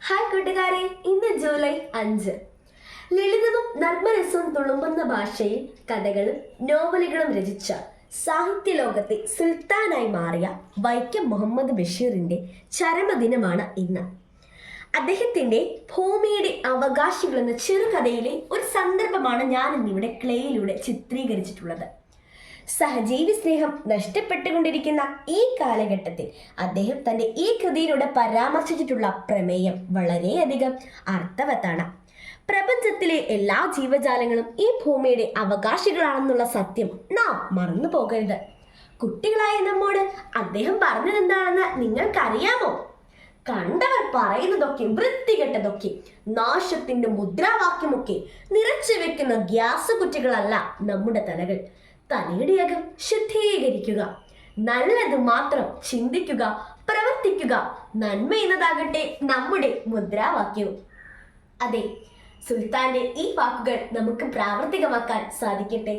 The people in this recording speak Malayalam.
ഹായ് കൂട്ടുകാരെ, ഇന്ന് ജൂലൈ 5. ലളിതവും നർമ്മരസവും തുളുമ്പുന്ന ഭാഷയിൽ കഥകളും നോവലുകളും രചിച്ച സാഹിത്യ ലോകത്തെ സുൽത്താനായി മാറിയ വൈക്കം മുഹമ്മദ് ബഷീറിന്റെ ചരമദിനമാണ് ഇന്ന്. അദ്ദേഹത്തിന്റെ ഭൂമിയുടെ അവകാശികൾ എന്ന ചെറുകഥയിലെ ഒരു സന്ദർഭമാണ് ഞാൻ ഇന്നിവിടെ ക്ലേയിലൂടെ ചിത്രീകരിച്ചിട്ടുള്ളത്. സഹജീവി സ്നേഹം നഷ്ടപ്പെട്ടുകൊണ്ടിരിക്കുന്ന ഈ കാലഘട്ടത്തിൽ അദ്ദേഹം തൻ്റെ ഈ കൃതിയിലൂടെ പരാമർശിച്ചിട്ടുള്ള പ്രമേയം വളരെയധികം അർത്ഥവത്താണ്. പ്രപഞ്ചത്തിലെ എല്ലാ ജീവജാലങ്ങളും ഈ ഭൂമിയുടെ അവകാശികളാണെന്നുള്ള സത്യം നാം മറന്നു പോകരുത്. കുട്ടികളായ നമ്മോട് അദ്ദേഹം പറഞ്ഞതെന്താണെന്ന് നിങ്ങൾക്കറിയാമോ? കണ്ടവർ പറയുന്നതൊക്കെ വൃത്തികെട്ടതൊക്കെ, നാശത്തിന്റെ മുദ്രാവാക്യമൊക്കെ നിറച്ചു വെക്കുന്ന ഗ്യാസ് കുറ്റികളല്ല നമ്മുടെ തലകൾ. തലയുടെ അകം ശുദ്ധീകരിക്കുക, നല്ലത് മാത്രം ചിന്തിക്കുക, പ്രവർത്തിക്കുക, നന്മ എന്നതാകട്ടെ നമ്മുടെ മുദ്രാവാക്യവും. അതെ, സുൽത്താന്റെ ഈ വാക്കുകൾ നമുക്ക് പ്രാവർത്തികമാക്കാൻ സാധിക്കട്ടെ.